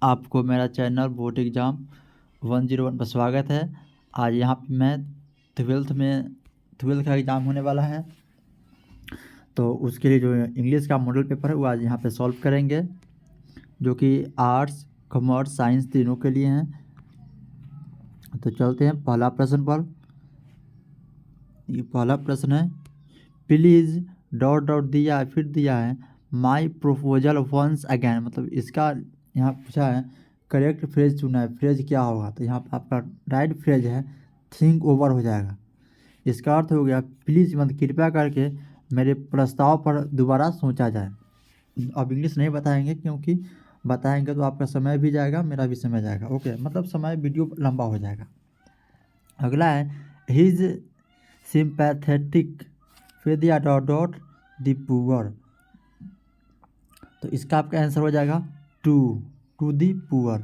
आपको मेरा channel board exam 101 पर स्वागत है। आज यहाँ पे मैं ट्वेल्थ का एग्ज़ाम होने वाला है, तो उसके लिए जो इंग्लिश का मॉडल पेपर है वो आज यहाँ पे सॉल्व करेंगे, जो कि आर्ट्स, कॉमर्स, साइंस तीनों के लिए हैं। तो चलते हैं पहला प्रश्न पर। ये पहला प्रश्न है, प्लीज़ डॉट डॉट दिया फिर दिया है माई प्रोपोजल वंस अगैन। मतलब इसका यहाँ पूछा है करेक्ट फ्रेज चुना है, फ्रेज क्या होगा? तो यहाँ पर आपका राइट फ्रेज है थिंक ओवर हो जाएगा। इसका अर्थ हो गया प्लीज़ मतलब कृपया करके मेरे प्रस्ताव पर दोबारा सोचा जाए। अब इंग्लिश नहीं बताएंगे क्योंकि बताएंगे तो आपका समय भी जाएगा, मेरा भी समय जाएगा। ओके, मतलब समय वीडियो लंबा हो जाएगा। अगला है हिज सिंपैथेटिक फिर दिया डॉट डॉट दी पुअर। तो इसका आपका आंसर हो जाएगा टू दी पुअर।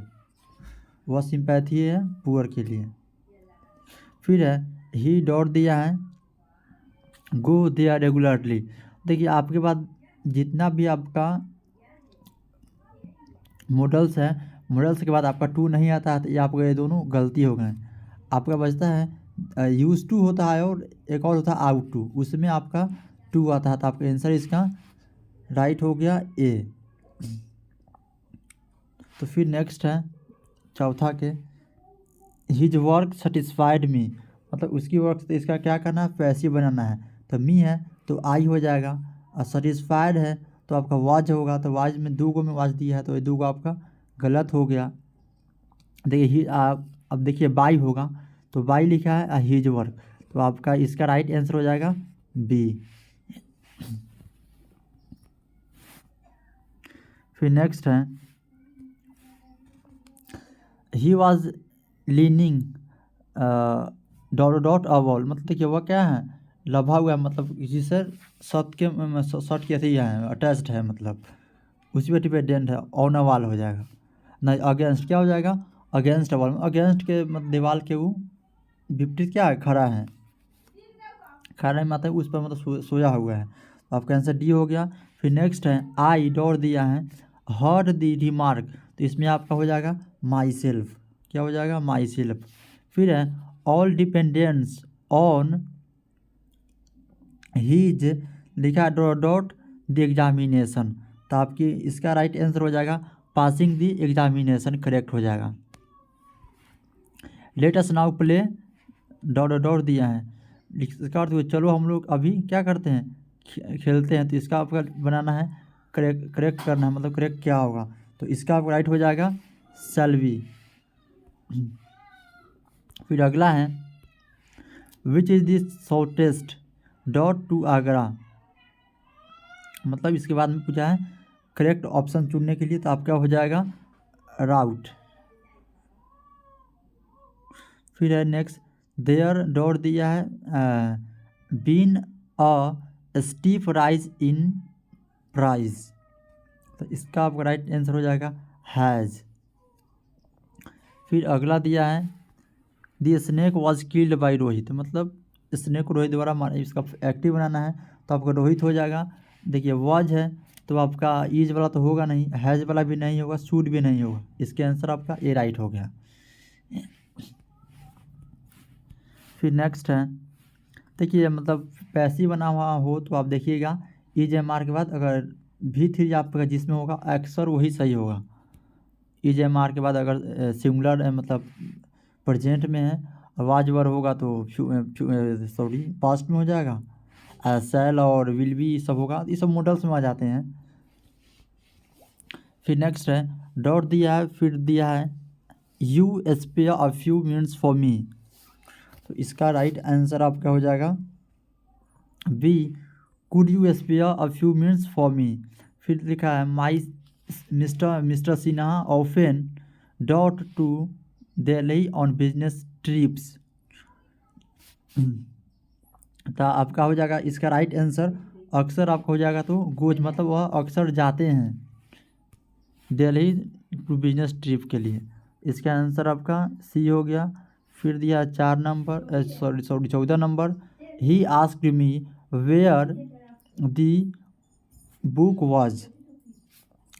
वह सिंपैथी है पुअर के लिए। फिर है ही डॉट दिया है गो देयर रेगुलरली। देखिए आपके पास जितना भी आपका मॉडल्स है, मॉडल्स के बाद आपका टू नहीं आता है, तो ये आपको ये दोनों गलती हो गए। आपका बचता है यूज टू होता है और एक और होता है आउट टू, उसमें आपका टू आता है। तो आपका आंसर इसका राइट हो गया ए। तो फिर नेक्स्ट है चौथा के हिज वर्क सेटिस्फाइड मी। मतलब उसकी वर्क से इसका क्या करना है, पैसिव बनाना है। तो मी है तो आई हो जाएगा, और सेटिस्फाइड है तो आपका वाज होगा। तो वाज में दो गो में वाज दिया है, तो ये दो गो आपका गलत हो गया। देखिए अब देखिए बाई होगा, तो बाई लिखा है हिज वर्क, तो आपका इसका राइट आंसर हो जाएगा बी। फिर नेक्स्ट है he was leaning dot dot a wall. मतलब देखिए वह क्या है, लभा हुआ है, मतलब इसी से शर्ट के थी है अटैच्ड है, मतलब उसी पे डिपेंडेंट है, ऑन अवाल हो जाएगा। नहीं अगेंस्ट क्या हो जाएगा, अगेंस्ट अवाल। अगेंस्ट के मतलब दीवार के वो विपरीत क्या है, खड़ा है। खड़ा में आता है उस पर मतलब सोया हुआ है। तो आपका आंसर डी हो गया। फिर नेक्स्ट है आई डॉट दिया है हर्ड दी रिमार्क। तो इसमें आपका हो जाएगा माई सेल्फ। क्या हो जाएगा, माई सेल्फ। फिर है ऑल डिपेंडेंट्स ऑन हीज लिखा डॉट डॉट द एग्जामिनेशन। तो आपकी इसका राइट आंसर हो जाएगा पासिंग दी एग्जामिनेशन, करेक्ट हो जाएगा। Let us now play dot dot दिया है, इसका अर्थ चलो हम लोग अभी क्या करते हैं, खेलते हैं। तो इसका आपका बनाना है करेक्ट करना है, मतलब करेक्ट क्या होगा। तो इसका आपका राइट हो जाएगा सेल्वी। फिर अगला है which is the shortest dot to Agra. मतलब इसके बाद में पूछा है करेक्ट ऑप्शन चुनने के लिए, तो आपका हो जाएगा राउट। फिर है नेक्स्ट देयर डॉट दिया है been a steep rise in price. तो इसका आपका राइट आंसर हो जाएगा हैज़। फिर अगला दिया है the snake was killed by Rohit. मतलब स्नेक को रोहित द्वारा मारा, इसका एक्टिव बनाना है, तो आपका रोहित हो जाएगा। देखिए वॉज है तो आपका ईज वाला तो होगा नहीं, हैज़ वाला भी नहीं होगा, शूड भी नहीं होगा। इसके आंसर आपका ए राइट हो गया। फिर नेक्स्ट है देखिए मतलब पैसिव बना हुआ हो तो आप देखिएगा ई जे एम आर के बाद अगर भी थ्री आपका जिसमें होगा अक्सर वही सही होगा। ई जे एम आर के बाद अगर सिंगुलर मतलब प्रेजेंट में है, वाज वर होगा तो सॉरी पास्ट में हो जाएगा। सेल और विल बी सब होगा, ये सब मॉडल्स में आ जाते हैं। फिर नेक्स्ट है डॉट दिया है, फिर दिया है you spare a few minutes for me. तो इसका राइट आंसर आपका हो जाएगा B could you spare a few minutes for me. फिर लिखा है my mister Sinha often dot to Delhi on business trips. तो आपका हो जाएगा इसका राइट आंसर अक्सर आपका हो जाएगा, तो गोज मतलब वह अक्सर जाते हैं दिल्ली टू बिजनेस ट्रिप के लिए। इसका आंसर आपका सी हो गया। फिर दिया 14 number he asked me where the book was.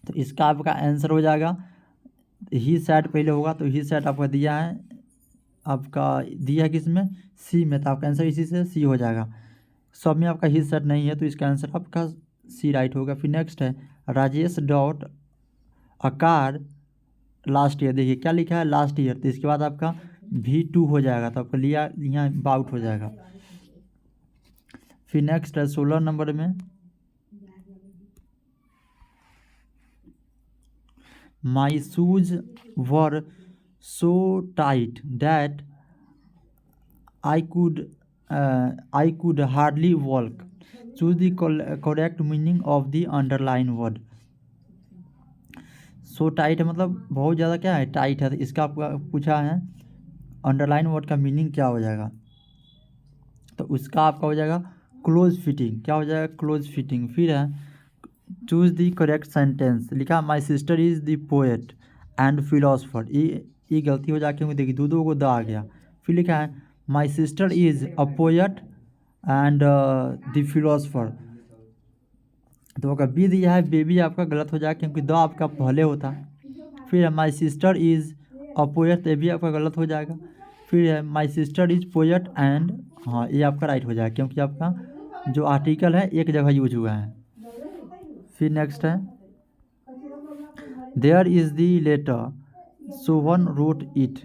तो इसका आपका आंसर हो जाएगा ही सेड पहले होगा, तो ही सेड आपका दिया है, आपका दिया है किस में, सी में, तो आपका आंसर इसी से सी हो जाएगा। सब में आपका ही सेट नहीं है, तो इसका आंसर आपका सी राइट होगा। फिर नेक्स्ट है Rajesh dot a car last year, देखिए क्या लिखा है लास्ट ईयर, तो इसके बाद आपका V2 हो जाएगा, तो आपका लिया यहाँ बाउट हो जाएगा। फिर नेक्स्ट है 16 नंबर में, my shoes were so tight that I could hardly walk, choose the correct meaning of the underline word. So tight है मतलब बहुत ज़्यादा क्या है, टाइट है, तो इसका आपका पूछा है अंडरलाइन वर्ड का मीनिंग क्या हो जाएगा, तो उसका आपका हो जाएगा क्लोज फिटिंग, क्या हो जाएगा क्लोज फिटिंग। फिर है चूज द करेक्ट सेंटेंस, लिखा my sister is the poet and philosopher, ये गलती हो जाके देखिए दो को द आ गया। फिर लिखा है my sister is a poet and the philosopher, तो अगर बी दिया है बेबी आपका गलत हो जाएगा क्योंकि द आपका पहले होता। फिर है my sister is a poet, तो ये भी आपका गलत हो जाएगा। फिर है my sister is poet and, हाँ ये आपका राइट हो जाएगा क्योंकि आपका जो आर्टिकल है एक जगह यूज हुआ है। फिर नेक्स्ट है there is the letter Sohan wrote it,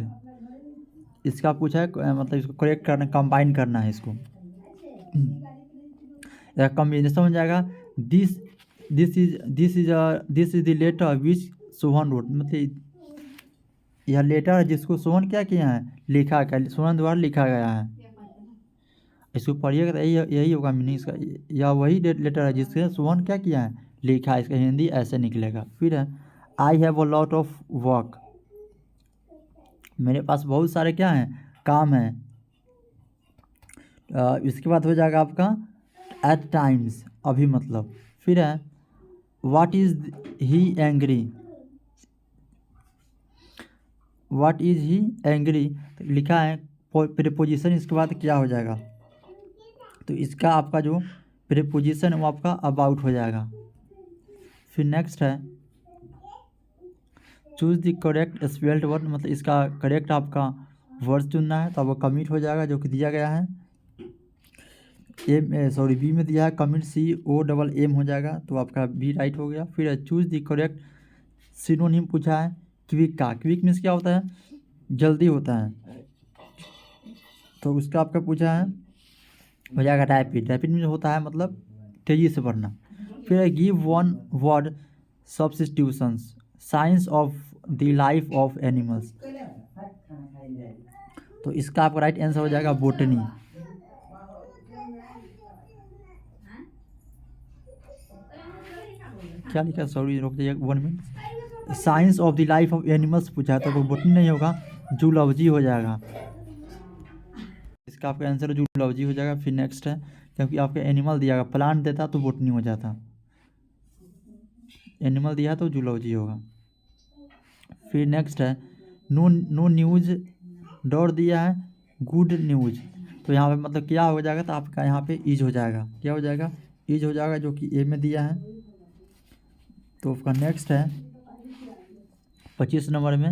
इसका पूछा है मतलब इसको करेक्ट करना, कंबाइन करना है इसको, या कॉम्बिनेशन हो जाएगा this this is the letter which Sohan wrote, मतलब यह लेटर है जिसको सोहन क्या किया है, लिखा गया, सोहन द्वारा लिखा गया है। इसको पढ़िएगा तो यही होगा मीनिंग इसका, यह वही लेटर है जिससे सोहन क्या किया है, लिखा है, इसका हिंदी ऐसे निकलेगा। फिर है I have a lot of work, मेरे पास बहुत सारे क्या हैं, काम हैं। इसके बाद हो जाएगा आपका एट टाइम्स, अभी मतलब। फिर है what is he angry, what is he angry, लिखा है प्रीपोजिशन, इसके बाद क्या हो जाएगा, तो इसका आपका जो प्रीपोजिशन है वो आपका अबाउट हो जाएगा। फिर नेक्स्ट है choose the correct spelled word, मतलब इसका करेक्ट आपका वर्ड चुनना है, तो आपको कमिट हो जाएगा जो कि दिया गया है बी में दिया है कमिट COMM हो जाएगा, तो आपका बी राइट हो गया। फिर चूज द करेक्ट सिनोनिम पूछा है क्विक का, क्विक मीन्स क्या होता है, जल्दी होता है, तो उसका आपका पूछा है हो जाएगा रैपिड, रैपिड मीन्स होता है मतलब तेज़ी से पढ़ना। फिर give one word substitutions science of the life of animals, तो इसका आपका राइट आंसर हो जाएगा बोटनी। क्या लिखा, सॉरी रोक दीजिए 1 minute, science of the life of animals पूछा है, तो वो बोटनी नहीं होगा, जूलॉजी हो जाएगा, इसका आपका आंसर जूलॉजी हो जाएगा। फिर नेक्स्ट है क्योंकि आपका एनिमल दिया, प्लांट देता तो बोटनी हो जाता, एनिमल दिया तो जूलॉजी होगा। फिर नेक्स्ट है नो न्यूज़ डॉट दिया है गुड न्यूज़, तो यहाँ पे मतलब क्या हो जाएगा, तो आपका यहाँ पे ईज हो जाएगा, क्या हो जाएगा, ईज हो जाएगा जो कि ए में दिया है। तो उसका नेक्स्ट है 25 नंबर में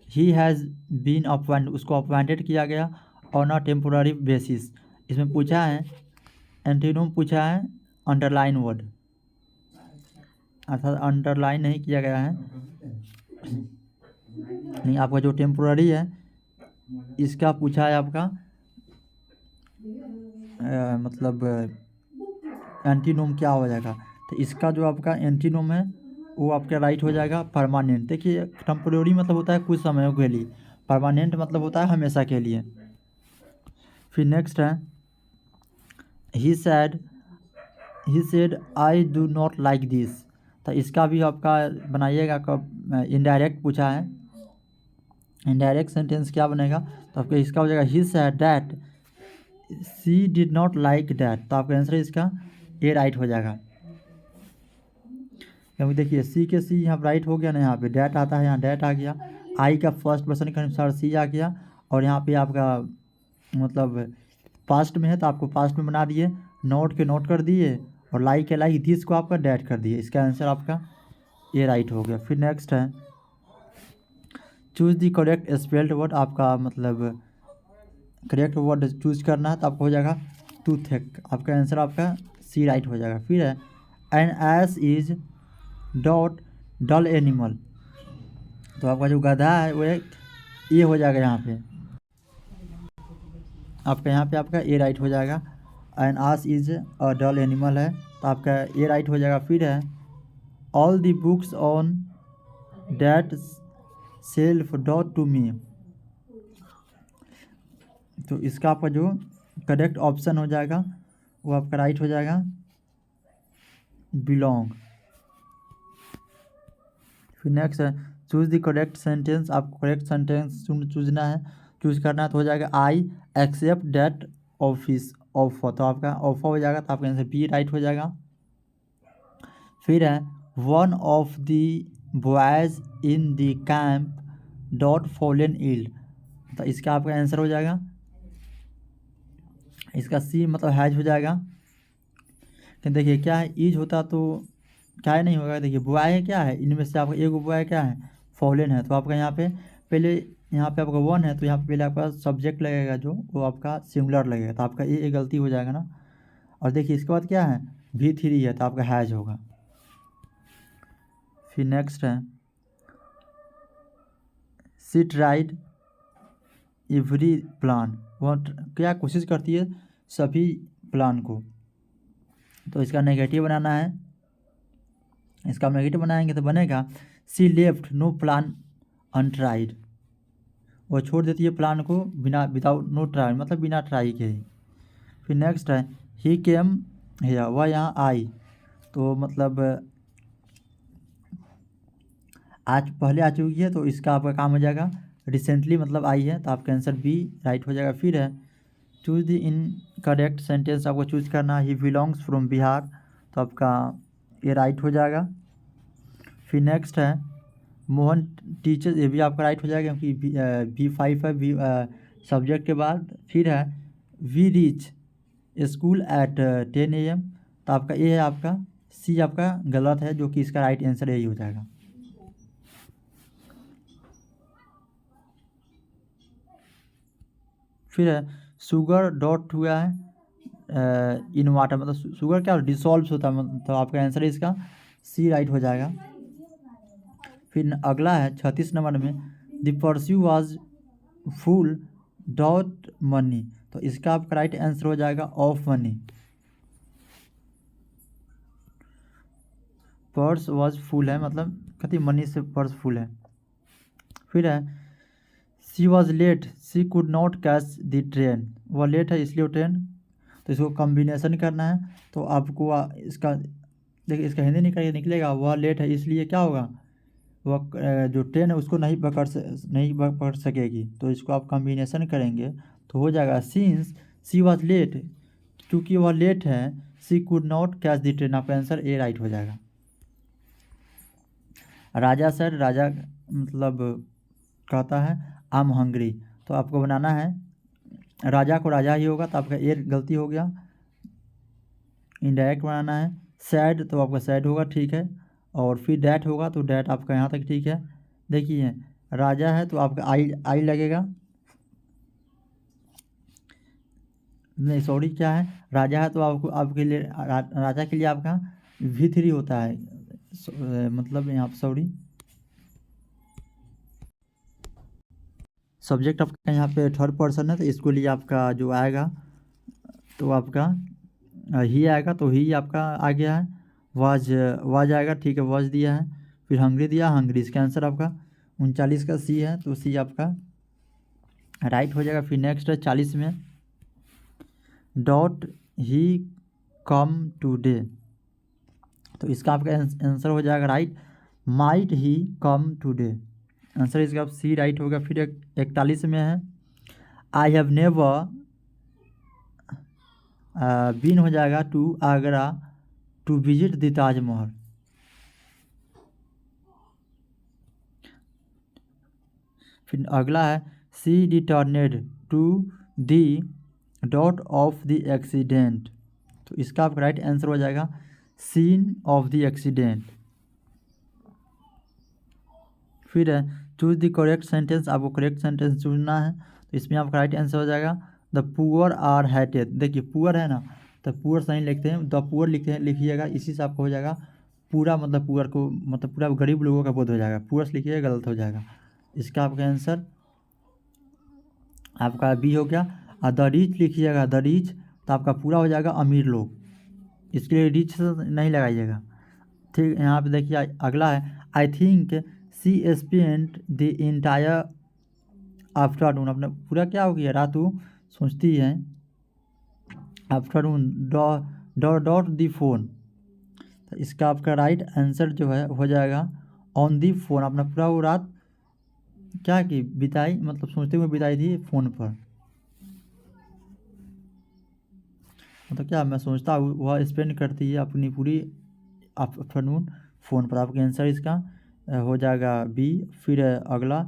ही हैज़ बीन अपॉइंट, उसको अपॉइंटेड किया गया ऑन अ टेम्पोररी बेसिस, इसमें पूछा है एंटीनोम पूछा है अंडरलाइन वर्ड, अर्थात अंडरलाइन नहीं किया गया है, नहीं आपका जो टेम्पोररी है इसका पूछा है आपका मतलब एंटीनोम क्या हो जाएगा, तो इसका जो आपका एंटीनोम है वो आपका राइट हो जाएगा परमानेंट। देखिए टेम्पोररी मतलब होता है कुछ समयों के लिए, परमानेंट मतलब होता है हमेशा के लिए। फिर नेक्स्ट है he said I do not like this, तो इसका भी आपका बनाइएगा कब, इनडायरेक्ट पूछा है, इनडायरेक्ट सेंटेंस क्या बनेगा, तो आपका इसका हो जाएगा he said that she did not like that, तो आपका आंसर इसका ए राइट हो जाएगा क्योंकि देखिए सी के सी यहाँ राइट हो गया ना, यहाँ पे डैट आता है, यहाँ डैट आ गया, आई का फर्स्ट पर्सन के अनुसार सी आ गया, और यहाँ पे आपका मतलब पास्ट में है तो आपको पास्ट में बना दिए, नोट के नोट कर दिए, और लाइक के लाइक दिस को आपका डैट कर दिए, इसका आंसर आपका ए राइट हो गया। फिर नेक्स्ट है choose the correct spelled word, आपका मतलब करेक्ट वर्ड चूज करना है, तो आपको हो जाएगा टूथेक, आपका आंसर आपका सी राइट हो जाएगा। फिर है an ass is dot dull animal, तो आपका जो गधा है वो एक ये हो जाएगा यहाँ पे, आपका यहाँ पे आपका ए राइट हो जाएगा। An ass is a dull animal है, तो आपका ए राइट हो जाएगा। फिर है all the books on that shelf dot to me, तो इसका आपका जो करेक्ट ऑप्शन हो जाएगा वो आपका राइट हो जाएगा बिलोंग। फिर नेक्स्ट है चूज द करेक्ट सेंटेंस, आपको करेक्ट सेंटेंस चूजना है, चूज करना है, तो हो जाएगा I accept that office offer, तो आपका ऑफर हो जाएगा, तो आपका आंसर बी राइट हो जाएगा। फिर है one of the boys in the camp dot fallen ill, तो इसका आपका आंसर हो जाएगा, इसका सी मतलब हैज हो जाएगा। कि देखिए क्या है ईज होता तो क्या है नहीं होगा, देखिए बॉय है क्या है, इनमें से आपका एक बॉय क्या है फॉलन है, तो आपका यहाँ पे पहले यहाँ पे आपका वन है, तो यहाँ पे पहले आपका सब्जेक्ट लगेगा जो वो आपका सिंगुलर लगेगा, तो आपका ये गलती हो जाएगा ना। और देखिए इसके बाद क्या है V3 है, तो आपका हैज होगा। फिर नेक्स्ट है सी ट्राइड एवरी प्लान, वह क्या कोशिश करती है सभी प्लान को, तो इसका नेगेटिव बनाना है, इसका नेगेटिव बनाएंगे तो बनेगा सी लेफ्ट नो प्लान अनट्राइड, वो छोड़ देती है प्लान को बिना विदाउट नो ट्राई, मतलब बिना ट्राई के ही। फिर नेक्स्ट है ही केम है, वह यहाँ आई, तो मतलब आज पहले आ चुकी है, तो इसका आपका काम हो जाएगा रिसेंटली मतलब आई है, तो आपका आंसर बी राइट हो जाएगा। फिर है choose the in correct sentence, आपको चूज करना ही बिलोंग्स फ्रॉम बिहार, तो आपका ये राइट हो जाएगा। फिर नेक्स्ट है मोहन टीचर, ये भी आपका राइट हो जाएगा क्योंकि V5 है वी सब्जेक्ट के बाद। फिर है we reach school at 10 AM, तो आपका ये है आपका सी आपका गलत है, जो कि इसका राइट आंसर यही हो जाएगा। फिर है शुगर डॉट हुआ है इन वाटर, मतलब शुगर क्या डिसॉल्व होता है, तो आपका आंसर इसका सी राइट हो जाएगा। फिर अगला है 36 नंबर में the pursue was full dot money, तो इसका आपका राइट आंसर हो जाएगा of money. Purse was full है, मतलब कति मनी से पर्स फुल है। फिर है she was late she could not catch the train, वह लेट है इसलिए वो ट्रेन, तो इसको कॉम्बिनेशन करना है, तो आपको इसका देखिए इसका हिंदी निकलेगा वह लेट है इसलिए क्या होगा वह जो ट्रेन है उसको नहीं पकड़ सकेगी, तो इसको आप कॉम्बिनेशन करेंगे तो हो जाएगा सिंस सी वॉज लेट, क्योंकि वह लेट है she could not catch the train, आपका आंसर ए राइट हो जाएगा। राजा सर, राजा मतलब कहता है आई एम हंग्री, तो आपको बनाना है राजा को राजा ही होगा, तो आपका ए गलती हो गया, इनडायरेक्ट बनाना है। सैड, तो आपका सैड होगा ठीक है, और फिर डैट होगा, तो डैट आपका यहाँ तक ठीक है। देखिए राजा है तो आपका आई आई लगेगा, नहीं सॉरी क्या है राजा है तो आपको आपके लिए राजा के लिए आपका V3 होता है, मतलब यहाँ पर सॉरी सब्जेक्ट आपका यहाँ पे थर्ड पर्सन है, तो इसको लिए आपका जो आएगा तो आपका ही आएगा, तो ही आपका आ गया है। वाज आएगा ठीक है, वाज दिया है। फिर हंगरी दिया, हंगरी, इसका आंसर आपका 39 का सी है, तो सी आपका राइट हो जाएगा। फिर नेक्स्ट है 40 में डॉट ही कम टूडे, तो इसका आपका आंसर हो जाएगा राइट माइट ही कम टूडे, आंसर इसका सी राइट होगा। फिर 41 में है आई हैव नेवर बीन हो जाएगा to Agra to visit the Taj Mahal, फिर अगला है she returned to the dot of the accident, तो इसका आपका राइट आंसर हो जाएगा सीन ऑफ द एक्सीडेंट। फिर है चूज द करेक्ट सेंटेंस, आपको करेक्ट सेंटेंस चुनना है। तो इसमें आपका राइट आंसर हो जाएगा द पुअर आर हेटेड। देखिए पुअर है ना, तो पुअर सही लिखते हैं, द पुअर लिखते हैं, लिखिएगा, इसी से आपको हो जाएगा पूरा, मतलब पुअर को मतलब पूरा गरीब लोगों का बोध हो जाएगा। पुअर से लिखिएगा गलत हो जाएगा। इसका आपका आंसर आपका बी हो गया। और द रिच लिखिएगा, द रिच, तो आपका पूरा हो जाएगा अमीर लोग, इसके लिए रिच नहीं लगाइएगा। ठीक, यहाँ पे देखिए अगला है I think she spent the entire afternoon. अपना पूरा क्या हो गया, रात वो सोचती है, आफ्टरनून डॉट दी फोन। तो इसका आपका राइट आंसर जो है हो जाएगा ऑन दी फोन। अपना पूरा वो रात क्या की बिताई, मतलब सोचते हुए बिताई थी फ़ोन पर। मतलब क्या, मैं सोचता हूँ, वह स्पेंड करती है अपनी पूरी आफ्टरनून फ़ोन पर। आपका आंसर इसका हो जाएगा बी। फिर अगला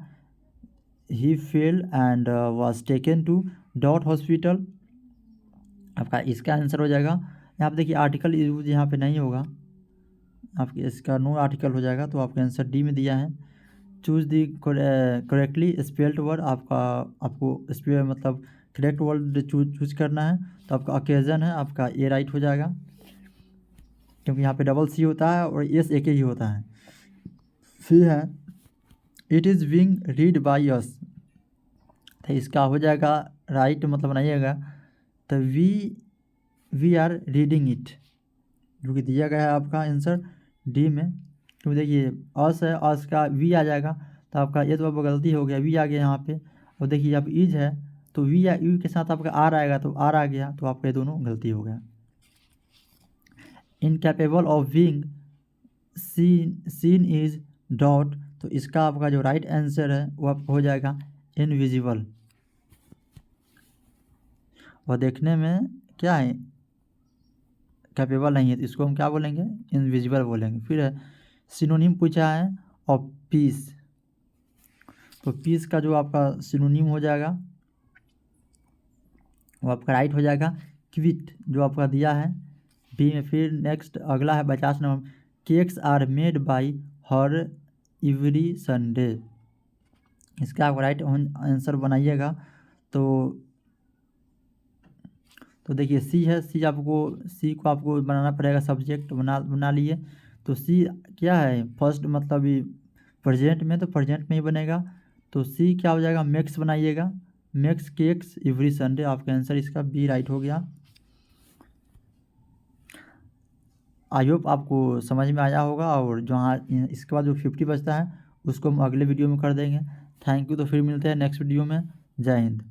he fell and was taken to dot hospital. आपका इसका आंसर हो जाएगा, यहाँ पे देखिए आर्टिकल यूज यहाँ पे नहीं होगा, आपके इसका नो आर्टिकल हो जाएगा। तो आपका आंसर डी में दिया है। चूज़ दी करेक्टली स्पेल्ड वर्ड, आपको स्पेल मतलब करेक्ट वर्ड चूज करना है। तो आपका ओकेजन है, आपका ए राइट हो जाएगा, क्योंकि यहाँ पे डबल सी होता है और एस एक ही होता है। फिर है it is being read by us. तो इसका हो जाएगा राइट, मतलब बनाइएगा तो वी आर रीडिंग इट, जो कि दिया गया है आपका आंसर डी में। क्योंकि देखिए अस है, अस का वी आ जाएगा, तो आपका ये तो अब गलती हो गया, वी आ गया यहाँ पे। और देखिए अब इज है तो वी या यू के साथ आपका आर आएगा, तो आर आ गया, तो आपका ये दोनों गलती हो गया। Incapable of being seen is dot, तो इसका आपका जो राइट आंसर है वो आपका हो जाएगा इनविजिबल। वह देखने में क्या है, कैपेबल नहीं है, तो इसको हम क्या बोलेंगे, इनविजिबल बोलेंगे। फिर है सिनोनिम पूछा है और पीस, तो पीस का जो आपका सिनोनिम हो जाएगा वो आपका राइट हो जाएगा क्विट, जो आपका दिया है बी में। फिर नेक्स्ट अगला है 50 number, cakes are made by her every Sunday. इसका आप राइट आंसर बनाइएगा। तो देखिए सी है, सी को आपको बनाना पड़ेगा, सब्जेक्ट बना लिए। तो सी क्या है, फर्स्ट मतलब प्रेजेंट में, तो प्रेजेंट में ही बनेगा। तो सी क्या हो जाएगा, मेक्स बनाइएगा, मेक्स केक्स एवरी संडे। आपका आंसर इसका बी राइट हो गया। आई होप आपको समझ में आया होगा। और जहाँ इसके बाद जो 50 बचता है उसको हम अगले वीडियो में कर देंगे। Thank you. तो फिर मिलते हैं नेक्स्ट वीडियो में। जय हिंद।